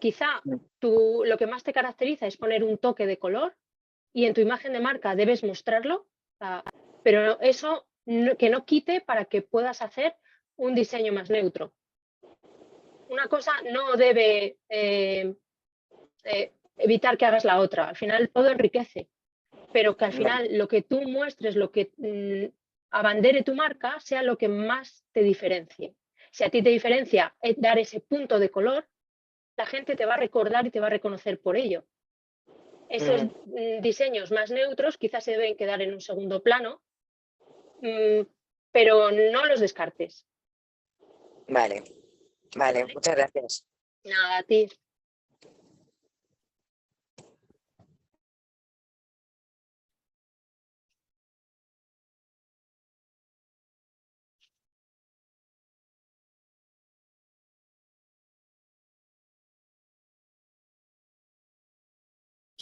S2: Quizá lo que más te caracteriza es poner un toque de color y en tu imagen de marca debes mostrarlo, pero eso que no quite para que puedas hacer un diseño más neutro. Una cosa no debe evitar que hagas la otra. Al final todo enriquece, pero que al final lo que tú muestres, lo que abandere tu marca, sea lo que más te diferencie. Si a ti te diferencia dar ese punto de color, la gente te va a recordar y te va a reconocer por ello. Esos diseños más neutros quizás se deben quedar en un segundo plano, pero no los descartes.
S6: Vale, muchas gracias.
S2: Nada, a ti.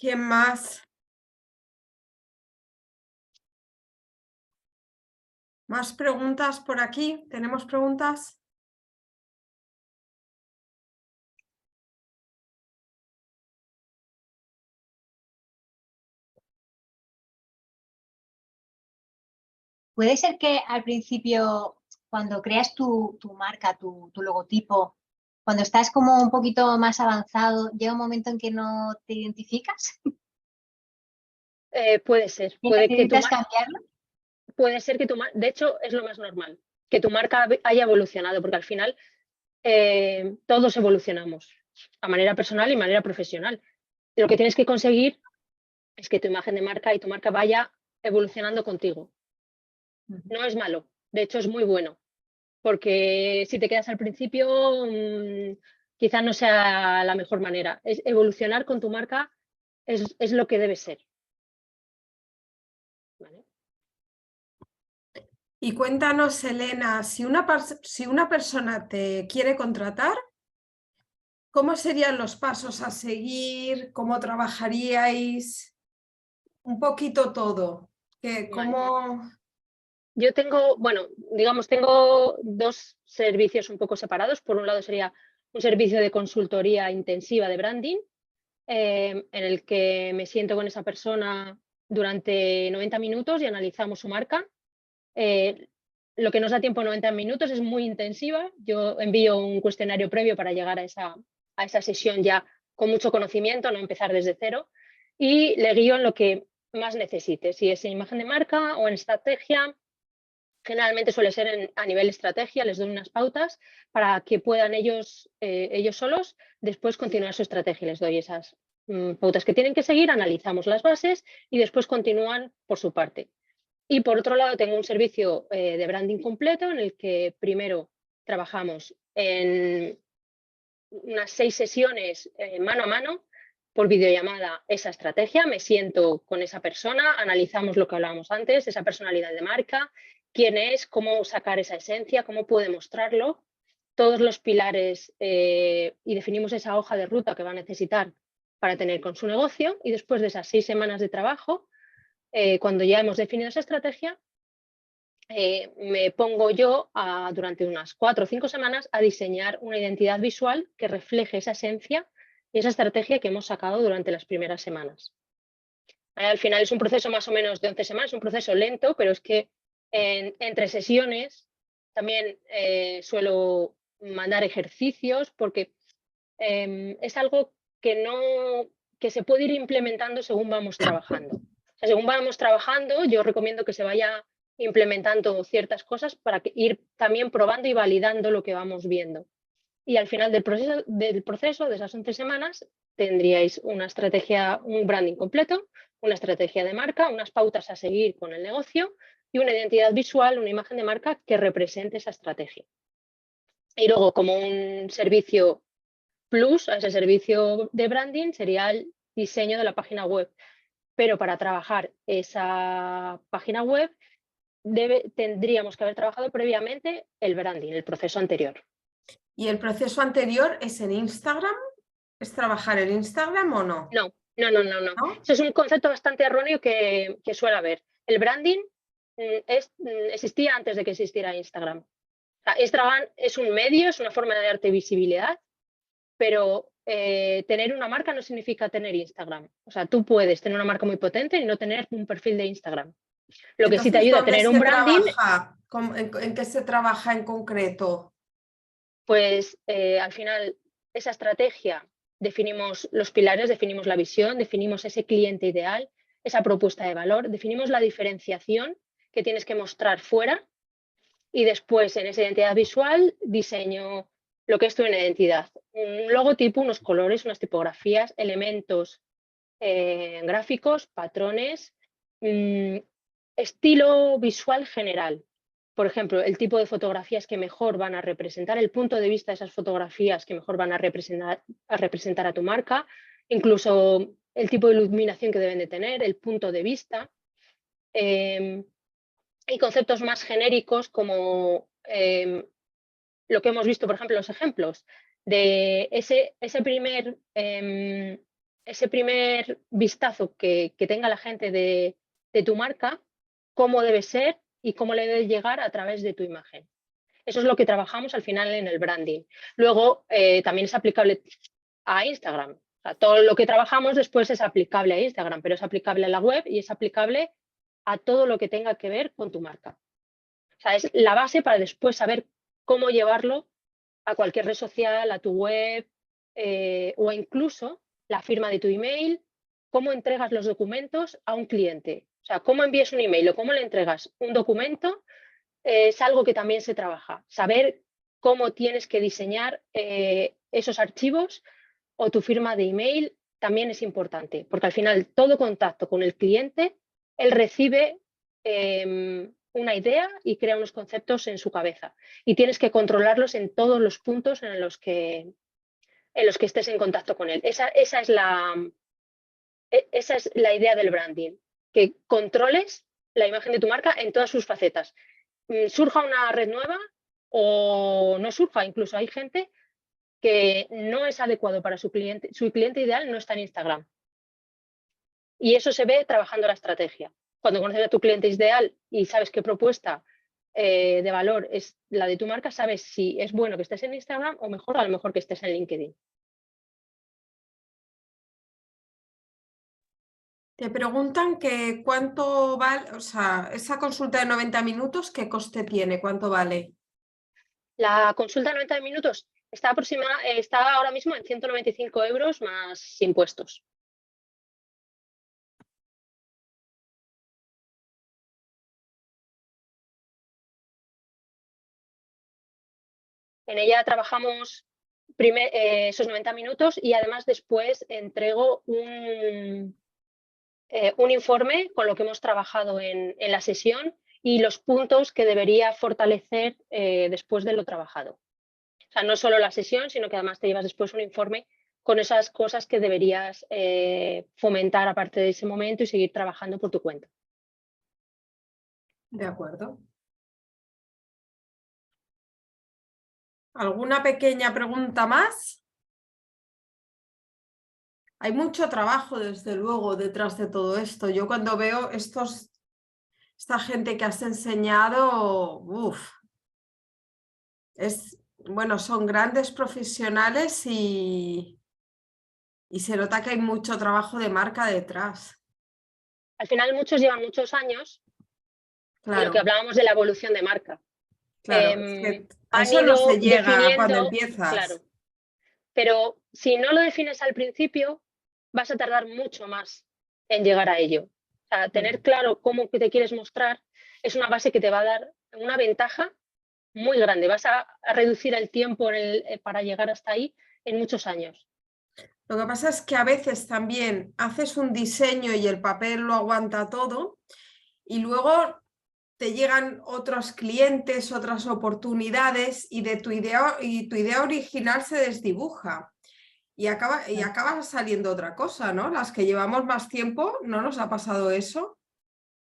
S1: ¿Quién más? ¿Más preguntas por aquí? ¿Tenemos preguntas?
S5: Puede ser que al principio, cuando creas tu marca, tu logotipo, cuando estás como un poquito más avanzado, llega un momento en que no te identificas.
S2: Puede ser.
S5: ¿Y necesitas cambiarlo?
S2: Puede ser que de hecho es lo más normal, que tu marca haya evolucionado, porque al final todos evolucionamos, a manera personal y manera profesional. Lo que tienes que conseguir es que tu imagen de marca y tu marca vaya evolucionando contigo. No es malo, de hecho es muy bueno, porque si te quedas al principio, quizás no sea la mejor manera. Evolucionar con tu marca es lo que debe ser. ¿Vale?
S1: Y cuéntanos, Elena, si una persona te quiere contratar, ¿cómo serían los pasos a seguir? ¿Cómo trabajaríais? Un poquito todo. ¿Cómo?
S2: Yo tengo, tengo dos servicios un poco separados. Por un lado sería un servicio de consultoría intensiva de branding, en el que me siento con esa persona durante 90 minutos y analizamos su marca. Lo que nos da tiempo en 90 minutos es muy intensiva. Yo envío un cuestionario previo para llegar a esa sesión ya con mucho conocimiento, no empezar desde cero, y le guío en lo que más necesite, si es en imagen de marca o en estrategia. Generalmente suele ser a nivel estrategia, les doy unas pautas para que puedan ellos solos después continuar su estrategia. Les doy esas pautas que tienen que seguir, analizamos las bases y después continúan por su parte. Y por otro lado tengo un servicio de branding completo en el que primero trabajamos en unas 6 sesiones mano a mano por videollamada esa estrategia. Me siento con esa persona, analizamos lo que hablábamos antes, esa personalidad de marca, quién es, cómo sacar esa esencia, cómo puede mostrarlo, todos los pilares y definimos esa hoja de ruta que va a necesitar para tener con su negocio. Y después de esas 6 semanas de trabajo, cuando ya hemos definido esa estrategia, me pongo yo durante unas 4 o 5 semanas a diseñar una identidad visual que refleje esa esencia y esa estrategia que hemos sacado durante las primeras semanas. Al final es un proceso más o menos de 11 semanas, un proceso lento, pero es que entre sesiones también suelo mandar ejercicios porque es algo que se puede ir implementando según vamos trabajando. O sea, según vamos trabajando, yo recomiendo que se vaya implementando ciertas cosas para ir también probando y validando lo que vamos viendo. Y al final del proceso de esas 11 semanas tendríais una estrategia, un branding completo, una estrategia de marca, unas pautas a seguir con el negocio y una identidad visual, una imagen de marca que represente esa estrategia. Y luego, como un servicio plus a ese servicio de branding, sería el diseño de la página web. Pero para trabajar esa página web tendríamos que haber trabajado previamente el branding, el proceso anterior.
S1: ¿Y el proceso anterior es en Instagram? ¿Es trabajar en Instagram o no?
S2: No. Eso es un concepto bastante erróneo que suele haber. El branding existía antes de que existiera Instagram. O sea, Instagram es un medio, es una forma de darte visibilidad, pero tener una marca no significa tener Instagram. O sea, tú puedes tener una marca muy potente y no tener un perfil de Instagram. Lo que sí te ayuda a tener un branding...
S1: ¿En qué se trabaja en concreto?
S2: Pues al final esa estrategia, definimos los pilares, definimos la visión, definimos ese cliente ideal, esa propuesta de valor, definimos la diferenciación que tienes que mostrar fuera y después en esa identidad visual diseño lo que es tu identidad. Un logotipo, unos colores, unas tipografías, elementos gráficos, patrones, estilo visual general. Por ejemplo, el tipo de fotografías que mejor van a representar, el punto de vista de esas fotografías que mejor van a representar a tu marca, incluso el tipo de iluminación que deben de tener, el punto de vista. Y conceptos más genéricos como lo que hemos visto, por ejemplo, los ejemplos de ese primer vistazo que tenga la gente de tu marca, cómo debe ser y cómo le debe llegar a través de tu imagen. Eso es lo que trabajamos al final en el branding. Luego, también es aplicable a Instagram. O sea, todo lo que trabajamos después es aplicable a Instagram, pero es aplicable a la web y es aplicable a todo lo que tenga que ver con tu marca. O sea, es la base para después saber cómo llevarlo a cualquier red social, a tu web o incluso la firma de tu email, cómo entregas los documentos a un cliente. O sea, cómo envías un email o cómo le entregas un documento es algo que también se trabaja. Saber cómo tienes que diseñar esos archivos o tu firma de email también es importante, porque al final todo contacto con el cliente, él recibe una idea y crea unos conceptos en su cabeza y tienes que controlarlos en todos los puntos en los que estés en contacto con él. Esa es la idea del branding, que controles la imagen de tu marca en todas sus facetas. Surja una red nueva o no surja, incluso hay gente que no es adecuado para su cliente ideal no está en Instagram. Y eso se ve trabajando la estrategia. Cuando conoces a tu cliente ideal y sabes qué propuesta de valor es la de tu marca, sabes si es bueno que estés en Instagram o mejor, a lo mejor que estés en LinkedIn.
S1: Te preguntan que cuánto vale, o sea, esa consulta de 90 minutos, ¿qué coste tiene? ¿Cuánto vale?
S2: La consulta de 90 minutos está ahora mismo en 195 € más impuestos. En ella trabajamos esos 90 minutos y además después entrego un informe con lo que hemos trabajado en la sesión y los puntos que debería fortalecer después de lo trabajado. O sea, no solo la sesión, sino que además te llevas después un informe con esas cosas que deberías fomentar a partir de ese momento y seguir trabajando por tu cuenta.
S1: De acuerdo. ¿Alguna pequeña pregunta más? Hay mucho trabajo, desde luego, detrás de todo esto. Yo cuando veo esta gente que has enseñado, bueno, son grandes profesionales y se nota que hay mucho trabajo de marca detrás.
S2: Al final muchos llevan muchos años, claro. Lo que hablábamos de la evolución de marca.
S1: Claro, es que a eso no se llega cuando empiezas.
S2: Claro, pero si no lo defines al principio, vas a tardar mucho más en llegar a ello. O sea, tener claro cómo te quieres mostrar es una base que te va a dar una ventaja muy grande. Vas a reducir el tiempo para llegar hasta ahí en muchos años.
S1: Lo que pasa es que a veces también haces un diseño y el papel lo aguanta todo y luego te llegan otros clientes, otras oportunidades y tu idea original se desdibuja y acaba saliendo otra cosa, ¿no? Las que llevamos más tiempo, ¿no nos ha pasado eso?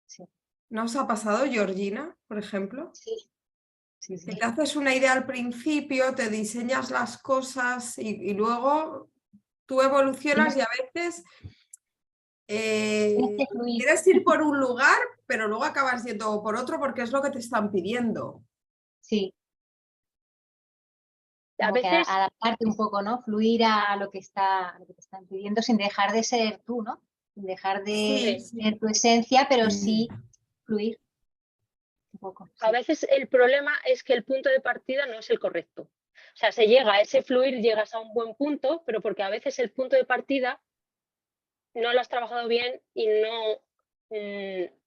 S5: Sí.
S1: ¿No os ha pasado, Georgina, por ejemplo?
S5: Sí, sí,
S1: Que
S5: sí.
S1: te haces una idea al principio, te diseñas las cosas y luego tú evolucionas y a veces
S5: Tienes que fluir.
S1: quieres ir por un lugar, pero luego acabas yendo por otro porque es lo que te están pidiendo.
S5: Sí,
S2: A
S5: como que
S2: veces,
S5: adaptarte un poco, ¿no? Fluir a lo que te están pidiendo sin dejar de ser tú, ¿no? Sin dejar de
S1: Sí,
S5: tener tu esencia, pero sí fluir un poco.
S2: a
S5: Sí.
S2: veces el problema es que el punto de partida no es el correcto. O sea, se llega a ese fluir, llegas a un buen punto, pero porque a veces el punto de partida no lo has trabajado bien y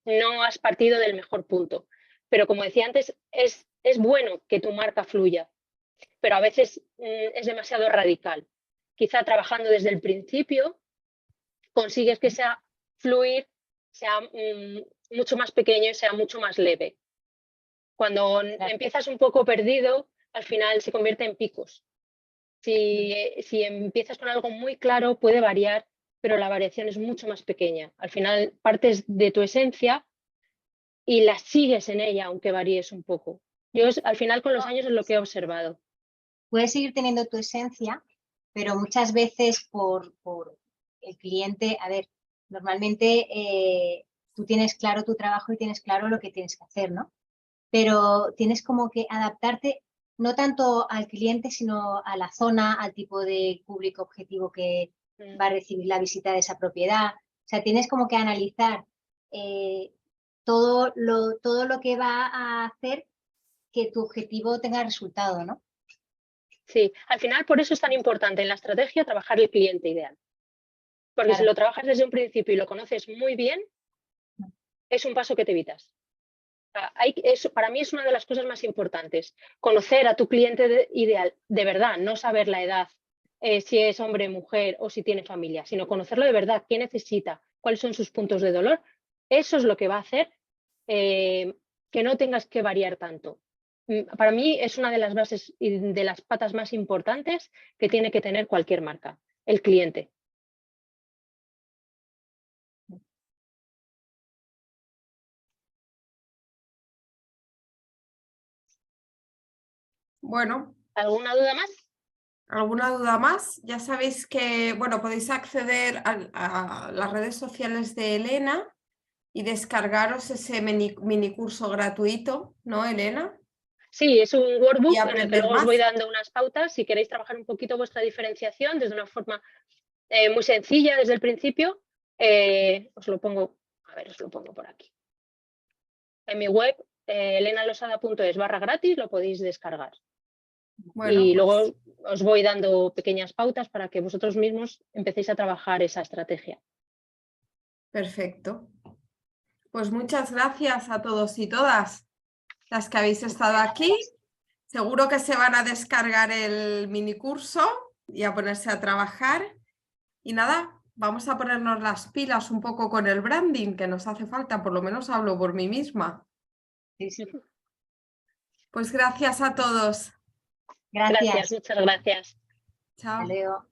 S2: no has partido del mejor punto. Pero como decía antes, es bueno que tu marca fluya, pero a veces es demasiado radical. Quizá trabajando desde el principio consigues que sea fluir, sea mucho más pequeño y sea mucho más leve. Cuando
S5: Claro.
S2: empiezas un poco perdido, al final se convierte en picos. Si empiezas con algo muy claro, puede variar, pero la variación es mucho más pequeña. Al final partes de tu esencia y la sigues en ella, aunque varíes un poco. Al final con los años es lo que he observado.
S5: Puedes seguir teniendo tu esencia, pero muchas veces por el cliente, a ver, normalmente tú tienes claro tu trabajo y tienes claro lo que tienes que hacer, ¿no? Pero tienes como que adaptarte no tanto al cliente, sino a la zona, al tipo de público objetivo que va a recibir la visita de esa propiedad. O sea, tienes como que analizar todo lo que va a hacer que tu objetivo tenga resultado, ¿no?
S2: Sí, al final por eso es tan importante en la estrategia trabajar el cliente ideal. Porque si
S5: Claro.
S2: lo trabajas desde un principio y lo conoces muy bien, es un paso que te evitas. Para mí es una de las cosas más importantes, conocer a tu cliente ideal de verdad, no saber la edad, si es hombre, mujer o si tiene familia, sino conocerlo de verdad, qué necesita, cuáles son sus puntos de dolor. Eso es lo que va a hacer que no tengas que variar tanto. Para mí es una de las bases y de las patas más importantes que tiene que tener cualquier marca, el cliente.
S1: Bueno,
S2: ¿Alguna duda más?
S1: ¿alguna duda más? Ya sabéis que, bueno, podéis acceder a las redes sociales de Elena y descargaros ese mini curso gratuito, ¿no, Elena?
S2: Sí, es un
S1: Y
S2: workbook en el que
S1: aprender
S2: luego os voy
S1: más.
S2: dando unas pautas si queréis trabajar un poquito vuestra diferenciación desde una forma muy sencilla desde el principio. Os lo pongo por aquí. En mi web, elenalosada.es/gratis, lo podéis descargar.
S1: Bueno,
S2: Y luego
S1: pues
S2: os voy dando pequeñas pautas para que vosotros mismos empecéis a trabajar esa estrategia.
S1: perfecto. Pues muchas gracias a todos y todas las que habéis estado aquí. Seguro que se van a descargar el mini curso y a ponerse a trabajar. Y nada, vamos a ponernos las pilas un poco con el branding que nos hace falta, por lo menos hablo por mí misma.
S5: Sí, sí.
S1: Pues gracias a todos.
S2: Gracias, muchas gracias.
S1: Chao.
S5: Hasta luego.